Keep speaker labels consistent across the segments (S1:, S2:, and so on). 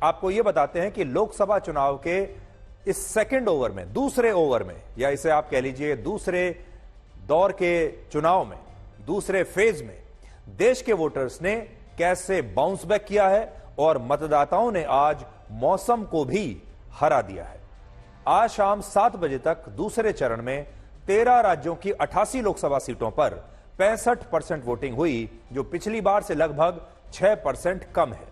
S1: आपको यह बताते हैं कि लोकसभा चुनाव के इस सेकंड ओवर में, दूसरे ओवर में, या इसे आप कह लीजिए दूसरे दौर के चुनाव में, दूसरे फेज में देश के वोटर्स ने कैसे बाउंस बैक किया है और मतदाताओं ने आज मौसम को भी हरा दिया है। आज शाम 7 बजे तक दूसरे चरण में 13 राज्यों की 88 लोकसभा सीटों पर 65% वोटिंग हुई, जो पिछली बार से लगभग 6% कम है।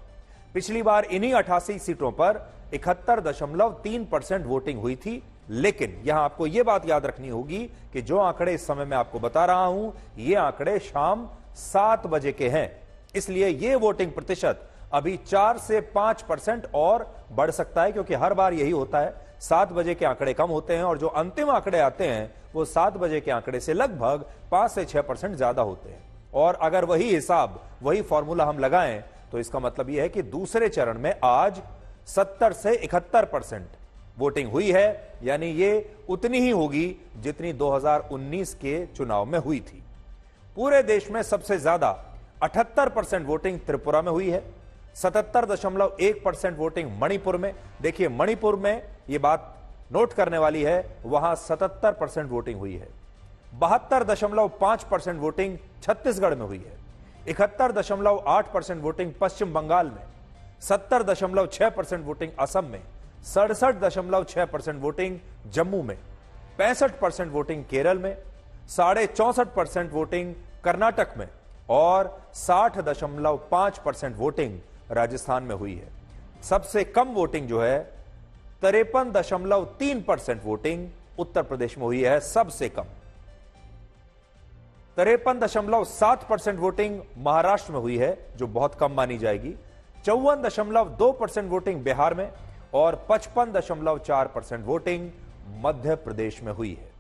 S1: पिछली बार इन्हीं 88 सीटों पर 71.3% वोटिंग हुई थी। लेकिन यहां आपको यह बात याद रखनी होगी कि जो आंकड़े इस समय मैं आपको बता रहा हूं, ये आंकड़े शाम 7 बजे के हैं, इसलिए यह वोटिंग प्रतिशत अभी 4 से 5% और बढ़ सकता है, क्योंकि हर बार यही होता है, 7 बजे के आंकड़े कम होते हैं और जो अंतिम आंकड़े आते हैं वो 7 बजे के आंकड़े से लगभग 5 से 6% ज्यादा होते हैं। और अगर वही हिसाब, वही फॉर्मूला हम लगाएं तो इसका मतलब यह है कि दूसरे चरण में आज 70 से 71% वोटिंग हुई है, यानी ये उतनी ही होगी जितनी 2019 के चुनाव में हुई थी। पूरे देश में सबसे ज्यादा 78% वोटिंग त्रिपुरा में हुई है, 77.1% वोटिंग मणिपुर में। देखिए मणिपुर में यह बात नोट करने वाली है, वहां 77% वोटिंग हुई है। 72.5% वोटिंग छत्तीसगढ़ में हुई है, 71.8% वोटिंग पश्चिम बंगाल में, 70.6% वोटिंग असम में, 67.6% वोटिंग जम्मू में, 65% वोटिंग केरल में, 64.5% वोटिंग कर्नाटक में और 60.5% वोटिंग राजस्थान में हुई है। सबसे कम वोटिंग जो है 53.3% वोटिंग उत्तर प्रदेश में हुई है, सबसे कम। 53.7% वोटिंग महाराष्ट्र में हुई है, जो बहुत कम मानी जाएगी। 54.2% वोटिंग बिहार में और 55.4% वोटिंग मध्य प्रदेश में हुई है।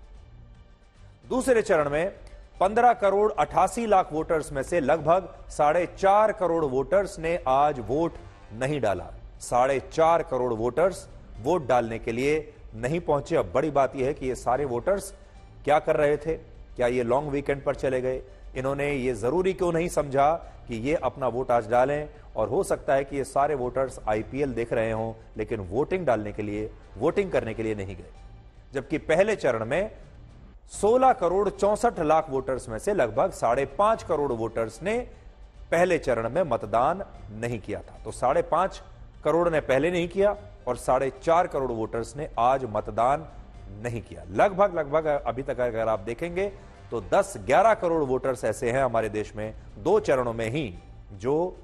S1: दूसरे चरण में 15 करोड़ 88 लाख वोटर्स में से लगभग 4.5 करोड़ वोटर्स ने आज वोट नहीं डाला। 4.5 करोड़ वोटर्स वोट डालने के लिए नहीं पहुंचे। अब बड़ी बात यह है कि ये सारे वोटर्स क्या कर रहे थे? क्या ये लॉन्ग वीकेंड पर चले गए? इन्होंने ये जरूरी क्यों नहीं समझा कि ये अपना वोट आज डालें? और हो सकता है कि ये सारे वोटर्स आईपीएल देख रहे हों, लेकिन वोटिंग डालने के लिए, वोटिंग करने के लिए नहीं गए। जबकि पहले चरण में 16 करोड़ 64 लाख वोटर्स में से लगभग 5.5 करोड़ वोटर्स ने पहले चरण में मतदान नहीं किया था। तो 5.5 करोड़ ने पहले नहीं किया और 4.5 करोड़ वोटर्स ने आज मतदान नहीं किया। लगभग अभी तक अगर आप देखेंगे तो 10-11 करोड़ वोटर्स ऐसे हैं हमारे देश में 2 चरणों में ही जो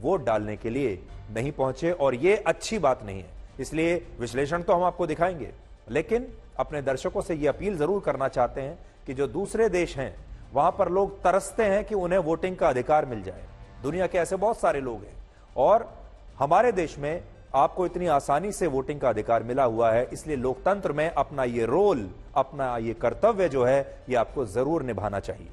S1: वोट डालने के लिए नहीं पहुंचे, और यह अच्छी बात नहीं है। इसलिए विश्लेषण तो हम आपको दिखाएंगे, लेकिन अपने दर्शकों से यह अपील जरूर करना चाहते हैं कि जो दूसरे देश हैं वहां पर लोग तरसते हैं कि उन्हें वोटिंग का अधिकार मिल जाए। दुनिया के ऐसे बहुत सारे लोग हैं और हमारे देश में आपको इतनी आसानी से वोटिंग का अधिकार मिला हुआ है। इसलिए लोकतंत्र में अपना ये रोल, अपना ये कर्तव्य जो है, ये आपको जरूर निभाना चाहिए।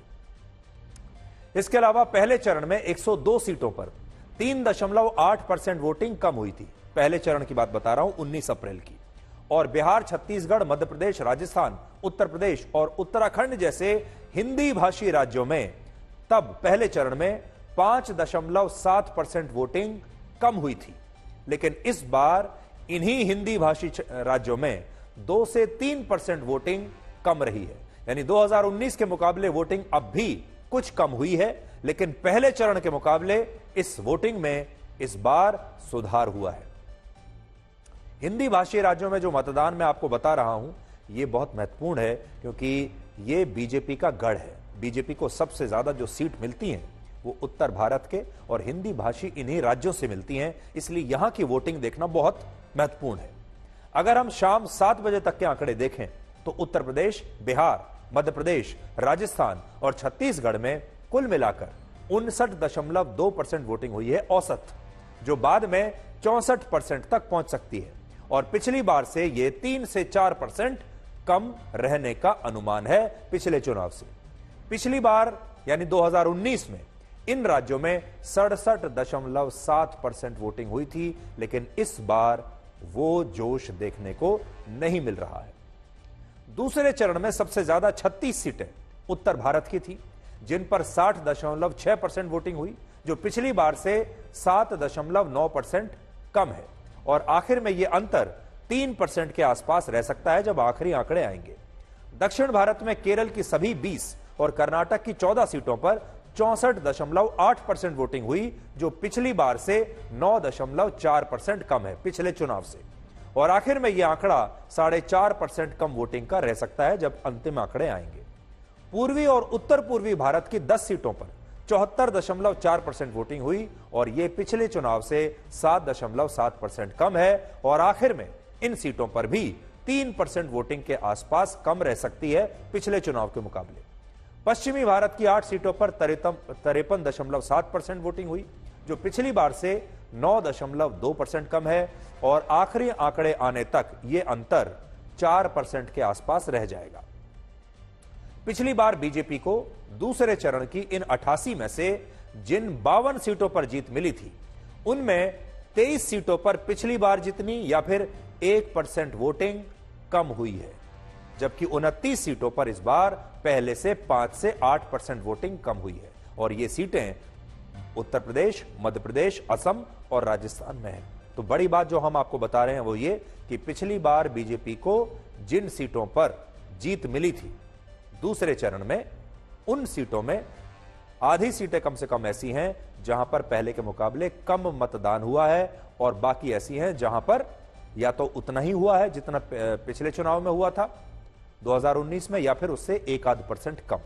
S1: इसके अलावा पहले चरण में 102 सीटों पर 3.8% वोटिंग कम हुई थी। पहले चरण की बात बता रहा हूं, 19 अप्रैल की। और बिहार, छत्तीसगढ़, मध्य प्रदेश, राजस्थान, उत्तर प्रदेश और उत्तराखंड जैसे हिंदी भाषी राज्यों में तब पहले चरण में 5.7% वोटिंग कम हुई थी। लेकिन इस बार इन्हीं हिंदी भाषी राज्यों में 2 से 3% वोटिंग कम रही है। यानी 2019 के मुकाबले वोटिंग अब भी कुछ कम हुई है, लेकिन पहले चरण के मुकाबले इस वोटिंग में इस बार सुधार हुआ है। हिंदी भाषी राज्यों में जो मतदान मैं आपको बता रहा हूं, यह बहुत महत्वपूर्ण है, क्योंकि यह बीजेपी का गढ़ है। बीजेपी को सबसे ज्यादा जो सीट मिलती हैं वो उत्तर भारत के और हिंदी भाषी इन्हीं राज्यों से मिलती हैं, इसलिए यहां की वोटिंग देखना बहुत महत्वपूर्ण है। अगर हम शाम 7 बजे तक के आंकड़े देखें तो उत्तर प्रदेश, बिहार, मध्य प्रदेश, राजस्थान और छत्तीसगढ़ में कुल मिलाकर 59.2% वोटिंग हुई है औसत, जो बाद में 64% तक पहुंच सकती है। और पिछली बार से यह 3 से 4% कम रहने का अनुमान है पिछले चुनाव से। पिछली बार यानी 2019 में इन राज्यों में 67.7% वोटिंग हुई थी, लेकिन इस बार वो जोश देखने को नहीं मिल रहा है। दूसरे चरण में सबसे ज्यादा 36 सीटें उत्तर भारत की थी, जिन पर 60.6% वोटिंग हुई, जो पिछली बार से 7.9% कम है। और आखिर में यह अंतर 3% के आसपास रह सकता है जब आखिरी आंकड़े आएंगे। दक्षिण भारत में केरल की सभी 20 और कर्नाटक की 14 सीटों पर 64.8% वोटिंग हुई, जो पिछली बार से 9.4% कम है पिछले चुनाव से। और आखिर में यह आंकड़ा 4.5% कम वोटिंग का रह सकता है जब अंतिम आंकड़े आएंगे। पूर्वी और उत्तर पूर्वी भारत की 10 सीटों पर 74.4% वोटिंग हुई और यह पिछले चुनाव से 7.7% कम है। और आखिर में इन सीटों पर भी 3% वोटिंग के आसपास कम रह सकती है पिछले चुनाव के मुकाबले। पश्चिमी भारत की 8 सीटों पर 53.7% वोटिंग हुई, जो पिछली बार से 9.2% कम है। और आखिरी आंकड़े आने तक यह अंतर 4% के आसपास रह जाएगा। पिछली बार बीजेपी को दूसरे चरण की इन 88 में से जिन 52 सीटों पर जीत मिली थी, उनमें 23 सीटों पर पिछली बार जितनी या फिर 1% वोटिंग कम हुई है, जबकि 29 सीटों पर इस बार पहले से 5 से 8% वोटिंग कम हुई है। और ये सीटें उत्तर प्रदेश, मध्य प्रदेश, असम और राजस्थान में है। तो बड़ी बात जो हम आपको बता रहे हैं वो ये कि पिछली बार बीजेपी को जिन सीटों पर जीत मिली थी दूसरे चरण में, उन सीटों में आधी सीटें कम से कम ऐसी हैं जहां पर पहले के मुकाबले कम मतदान हुआ है और बाकी ऐसी हैं जहां पर या तो उतना ही हुआ है जितना पिछले चुनाव में हुआ था 2019 में, या फिर उससे 1-8% कम।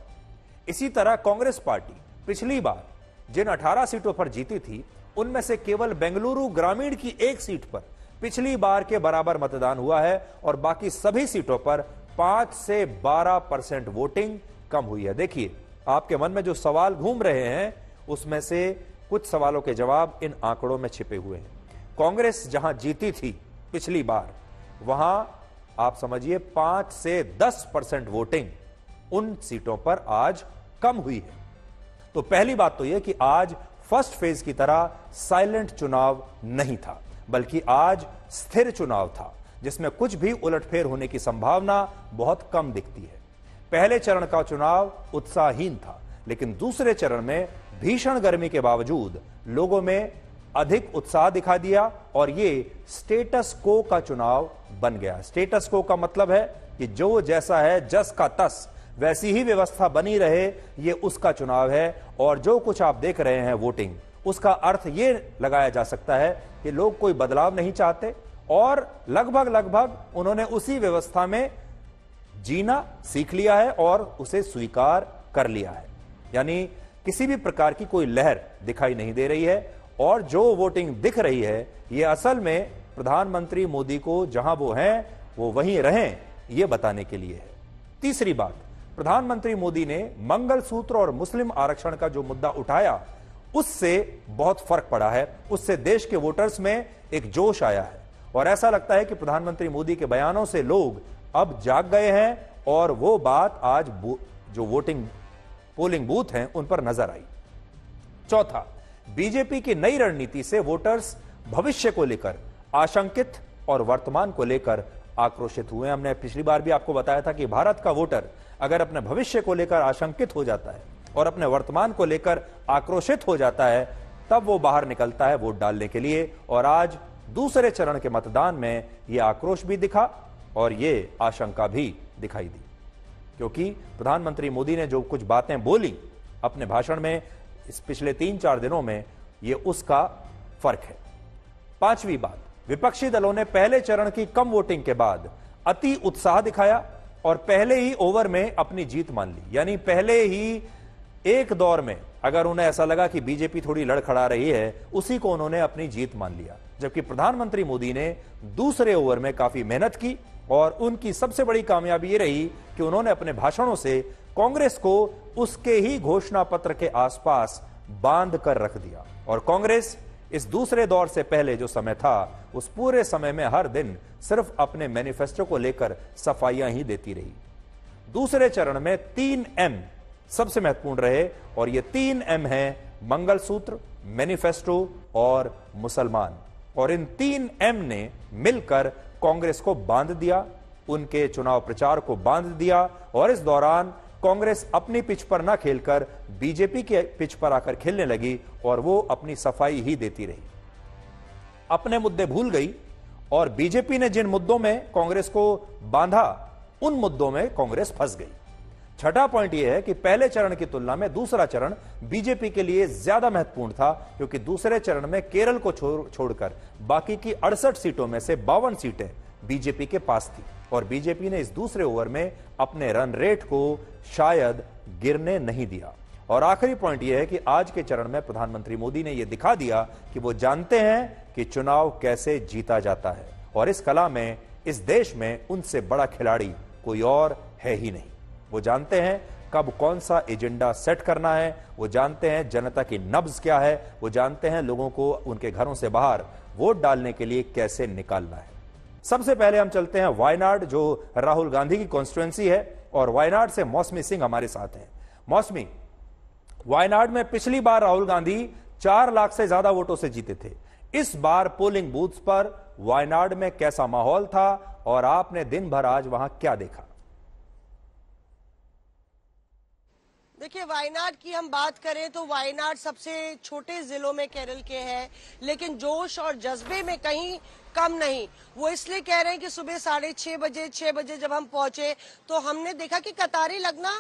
S1: इसी तरह कांग्रेस पार्टी पिछली बार जिन 18 सीटों पर जीती थी, उनमें से केवल बेंगलुरु ग्रामीण की एक सीट पर पिछली बार के बराबर मतदान हुआ है और बाकी सभी सीटों पर 5 से 12% वोटिंग कम हुई है। देखिए, आपके मन में जो सवाल घूम रहे हैं उसमें से कुछ सवालों के जवाब इन आंकड़ों में छिपे हुए हैं। कांग्रेस जहां जीती थी पिछली बार, वहां आप समझिए 5 से 10% वोटिंग उन सीटों पर आज कम हुई है। तो पहली बात तो यह कि आज फर्स्ट फेज की तरह साइलेंट चुनाव नहीं था, बल्कि आज स्थिर चुनाव था जिसमें कुछ भी उलटफेर होने की संभावना बहुत कम दिखती है। पहले चरण का चुनाव उत्साहहीन था, लेकिन दूसरे चरण में भीषण गर्मी के बावजूद लोगों में अधिक उत्साह दिखा दिया और ये स्टेटस को का चुनाव बन गया। स्टेटस को का मतलब है कि जो जैसा है जस का तस वैसी ही व्यवस्था बनी रहे, ये उसका चुनाव है। और जो कुछ आप देख रहे हैं वोटिंग, उसका अर्थ ये लगाया जा सकता है कि लोग कोई बदलाव नहीं चाहते और लगभग उन्होंने उसी व्यवस्था में जीना सीख लिया है और उसे स्वीकार कर लिया है। यानी किसी भी प्रकार की कोई लहर दिखाई नहीं दे रही है और जो वोटिंग दिख रही है ये असल में प्रधानमंत्री मोदी को जहां वो हैं वो वहीं रहें, ये बताने के लिए है। तीसरी बात, प्रधानमंत्री मोदी ने मंगलसूत्र और मुस्लिम आरक्षण का जो मुद्दा उठाया, उससे बहुत फर्क पड़ा है। उससे देश के वोटर्स में एक जोश आया है और ऐसा लगता है कि प्रधानमंत्री मोदी के बयानों से लोग अब जाग गए हैं और वो बात आज जो पोलिंग बूथ हैं उन पर नजर आई। चौथा, बीजेपी की नई रणनीति से वोटर्स भविष्य को लेकर आशंकित और वर्तमान को लेकर आक्रोशित हुए। हमने पिछली बार भी आपको बताया था कि भारत का वोटर अगर अपने भविष्य को लेकर आशंकित हो जाता है और अपने वर्तमान को लेकर आक्रोशित हो जाता है, तब वो बाहर निकलता है वोट डालने के लिए। और आज दूसरे चरण के मतदान में यह आक्रोश भी दिखा और ये आशंका भी दिखाई दी, क्योंकि प्रधानमंत्री मोदी ने जो कुछ बातें बोली अपने भाषण में इस पिछले 3-4 दिनों में, ये उसका फर्क है। पांचवी बात, विपक्षी दलों ने पहले चरण की कम वोटिंग के बाद अति उत्साह दिखाया और पहले ही ओवर में अपनी जीत मान ली। यानी पहले ही एक दौर में अगर उन्हें ऐसा लगा कि बीजेपी थोड़ी लड़खड़ा रही है, उसी को उन्होंने अपनी जीत मान लिया। जबकि प्रधानमंत्री मोदी ने दूसरे ओवर में काफी मेहनत की और उनकी सबसे बड़ी कामयाबी यह रही कि उन्होंने अपने भाषणों से कांग्रेस को उसके ही घोषणा पत्र के आसपास बांध कर रख दिया। और कांग्रेस इस दूसरे दौर से पहले जो समय था, उस पूरे समय में हर दिन सिर्फ अपने मैनिफेस्टो को लेकर सफाइयां ही देती रही। दूसरे चरण में 3 एम सबसे महत्वपूर्ण रहे और ये 3 एम हैं मंगलसूत्र, मैनिफेस्टो और मुसलमान। और इन 3 एम ने मिलकर कांग्रेस को बांध दिया, उनके चुनाव प्रचार को बांध दिया। और इस दौरान कांग्रेस अपनी पिच पर ना खेलकर बीजेपी के पिच पर आकर खेलने लगी और वो अपनी सफाई ही देती रही, अपने मुद्दे भूल गई और बीजेपी ने जिन मुद्दों में कांग्रेस को बांधा, उन मुद्दों में कांग्रेस फंस गई। छठा पॉइंट यह है कि पहले चरण की तुलना में दूसरा चरण बीजेपी के लिए ज्यादा महत्वपूर्ण था, क्योंकि दूसरे चरण में केरल को छोड़कर बाकी की 68 सीटों में से 52 सीटें बीजेपी के पास थी और बीजेपी ने इस दूसरे ओवर में अपने रन रेट को शायद गिरने नहीं दिया। और आखिरी पॉइंट यह है कि आज के चरण में प्रधानमंत्री मोदी ने यह दिखा दिया कि वो जानते हैं कि चुनाव कैसे जीता जाता है और इस कला में, इस देश में उनसे बड़ा खिलाड़ी कोई और है ही नहीं। वो जानते हैं कब कौन सा एजेंडा सेट करना है, वो जानते हैं जनता की नब्ज क्या है, वो जानते हैं लोगों को उनके घरों से बाहर वोट डालने के लिए कैसे निकालना है। सबसे पहले हम चलते हैं वायनाड, जो राहुल गांधी की कॉन्स्टिट्यूएंसी है, और वायनाड से मौसमी सिंह हमारे साथ हैं। मौसमी, वायनाड में पिछली बार राहुल गांधी 4 लाख से ज्यादा वोटों से जीते थे। इस बार पोलिंग बूथ्स पर वायनाड में कैसा माहौल था और आपने दिन भर आज वहां क्या देखा?
S2: देखिए, वायनाड की हम बात करें तो वायनाड सबसे छोटे जिलों में केरल के है, लेकिन जोश और जज्बे में कहीं कम नहीं। वो इसलिए कह रहे हैं कि सुबह 6:30 बजे जब हम पहुंचे तो हमने देखा कि कतारें लगना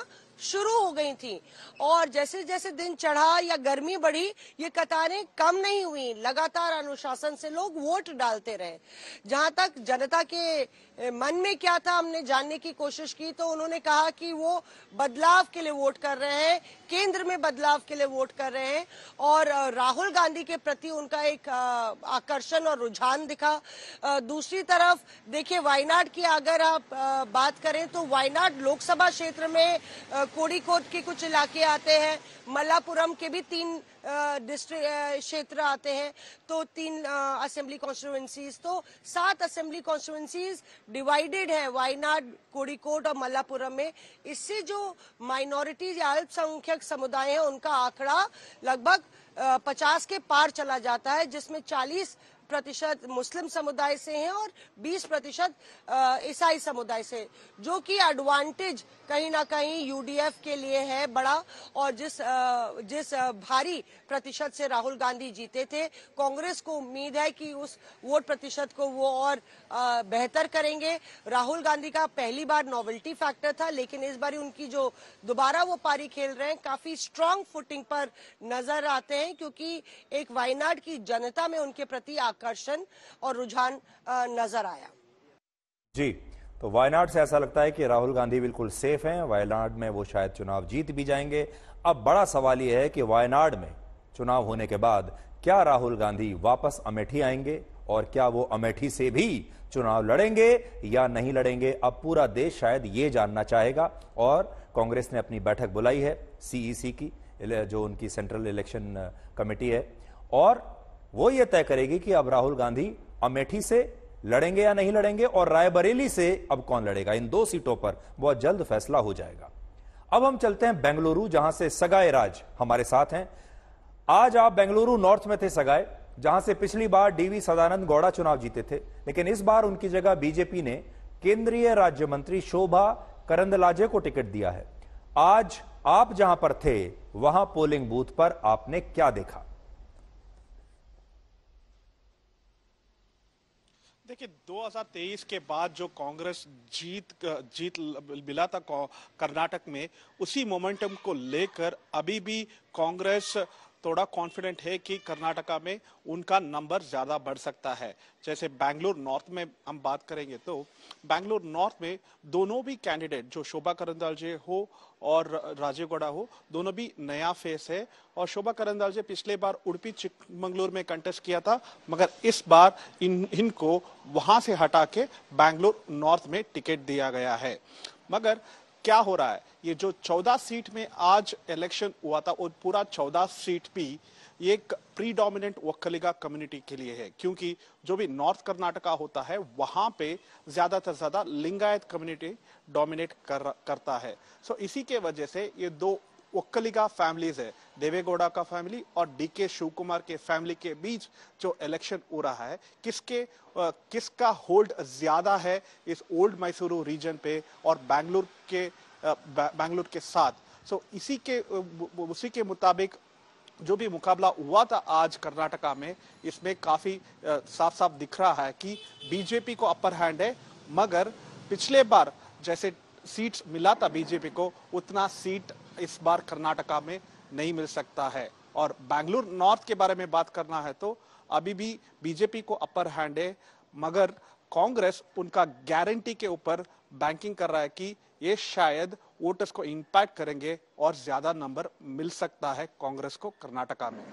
S2: शुरू हो गई थी और जैसे जैसे दिन चढ़ा या गर्मी बढ़ी, ये कतारें कम नहीं हुई। लगातार अनुशासन से लोग वोट डालते रहे। जहां तक जनता के मन में क्या था, हमने जानने की कोशिश की तो उन्होंने कहा कि वो बदलाव के लिए वोट कर रहे हैं, केंद्र में बदलाव के लिए वोट कर रहे हैं और राहुल गांधी के प्रति उनका एक आकर्षण और रुझान दिखा। दूसरी तरफ देखिए, वायनाड की अगर आप बात करें तो वायनाड लोकसभा क्षेत्र में कोड़ीकोड के कुछ इलाके आते हैं, मल्लापुरम के भी 3 डिस्ट्रिक्ट क्षेत्र आते हैं, तो 3 असेंबली कॉन्स्टिट्यूएंसीज, तो 7 असेंबली कॉन्स्टिट्यूएंसीज डिवाइडेड है वायनाड, कोड़ीकोड और मल्लापुरम में। इससे जो माइनॉरिटीज या अल्पसंख्यक समुदाय है उनका आंकड़ा लगभग 50 के पार चला जाता है, जिसमें 40% मुस्लिम समुदाय से हैं और 20% ईसाई समुदाय से, जो कि एडवांटेज कहीं ना कहीं यूडीएफ के लिए है बड़ा। और जिस भारी प्रतिशत से राहुल गांधी जीते थे, कांग्रेस को उम्मीद है कि उस वोट प्रतिशत को वो और बेहतर करेंगे। राहुल गांधी का पहली बार नॉवेल्टी फैक्टर था, लेकिन इस बार उनकी जो दोबारा वो पारी खेल रहे हैं काफी स्ट्रांग फुटिंग पर नजर आते हैं, क्योंकि एक वायनाड की जनता में उनके प्रति आकर्षण और रुझान नजर आया।
S1: जी, तो वायनाड से ऐसा लगता है कि राहुल गांधी बिल्कुल सेफ हैं। वायनाड में वो शायद चुनाव जीत भी जाएंगे। अब बड़ा सवाल यह है कि वायनाड में चुनाव होने के बाद क्या राहुल गांधी वापस अमेठी आएंगे और क्या वो अमेठी से भी चुनाव लड़ेंगे या नहीं लड़ेंगे? अब पूरा देश शायद ये जानना चाहेगा और कांग्रेस ने अपनी बैठक बुलाई है सीईसी की, जो उनकी सेंट्रल इलेक्शन कमेटी है, और वो ये तय करेगी कि अब राहुल गांधी अमेठी से लड़ेंगे या नहीं लड़ेंगे और रायबरेली से अब कौन लड़ेगा। इन 2 सीटों पर बहुत जल्द फैसला हो जाएगा। अब हम चलते हैं बेंगलुरु, जहां से सगाए राज हमारे साथ हैं। आज आप बेंगलुरु नॉर्थ में थे सगाए, जहां से पिछली बार डीवी सदानंद गौड़ा चुनाव जीते थे, लेकिन इस बार उनकी जगह बीजेपी ने केंद्रीय राज्य मंत्री शोभा करंदलाजे को टिकट दिया है। आज आप जहां पर थे वहां पोलिंग बूथ पर आपने क्या देखा?
S3: देखिए, 2023 के बाद जो कांग्रेस जीत मिला था कर्नाटक में, उसी मोमेंटम को लेकर अभी भी कांग्रेस थोड़ा कॉन्फिडेंट है कि कर्नाटका में उनका नंबर ज्यादा बढ़ सकता है। जैसे बैंगलोर नॉर्थ में हम बात करेंगे तो बैंगलोर नॉर्थ में दोनों भी कैंडिडेट, जो शोभा करंदलाजे हो और राजीव गौड़ा हो, दोनों भी नया फेस है। और शोभा करंदलाजे पिछले बार उडुपी चिकमंगलुरु में कंटेस्ट किया था, मगर इस बार इनको वहां से हटा के बैंगलोर नॉर्थ में टिकट दिया गया है। मगर क्या हो रहा है, ये जो 14 सीट में आज इलेक्शन हुआ था, और पूरा 14 सीट भी ये प्रीडोमिनेंट वक्कलिगा कम्युनिटी के लिए है, क्योंकि जो भी नॉर्थ कर्नाटका होता है वहां पे ज्यादातर ज्यादा लिंगायत कम्युनिटी डोमिनेट करता है। सो इसी के वजह से ये 2 वक्कलिगा फैमिलीज है, देवेगौड़ा का फैमिली और डीके शिव कुमार के फैमिली के बीच जो इलेक्शन हो रहा है, किसका होल्ड ज्यादा है इस ओल्ड मैसूरू रीजन पे और बैंगलोर के साथ। सो उसी के मुताबिक जो भी मुकाबला हुआ था आज कर्नाटका में, इसमें काफी साफ साफ दिख रहा है कि बीजेपी को अपर हैंड है, मगर पिछले बार जैसे सीट्स मिला था बीजेपी को, उतना सीट इस बार कर्नाटका में नहीं मिल सकता है। और बेंगलुरु नॉर्थ के बारे में बात करना है तो अभी भी बीजेपी को अपर हैंड है, मगर कांग्रेस उनका गारंटी के ऊपर बैंकिंग कर रहा है कि ये शायद वोटर्स को इंपैक्ट करेंगे और ज्यादा नंबर मिल सकता है कांग्रेस को कर्नाटका में।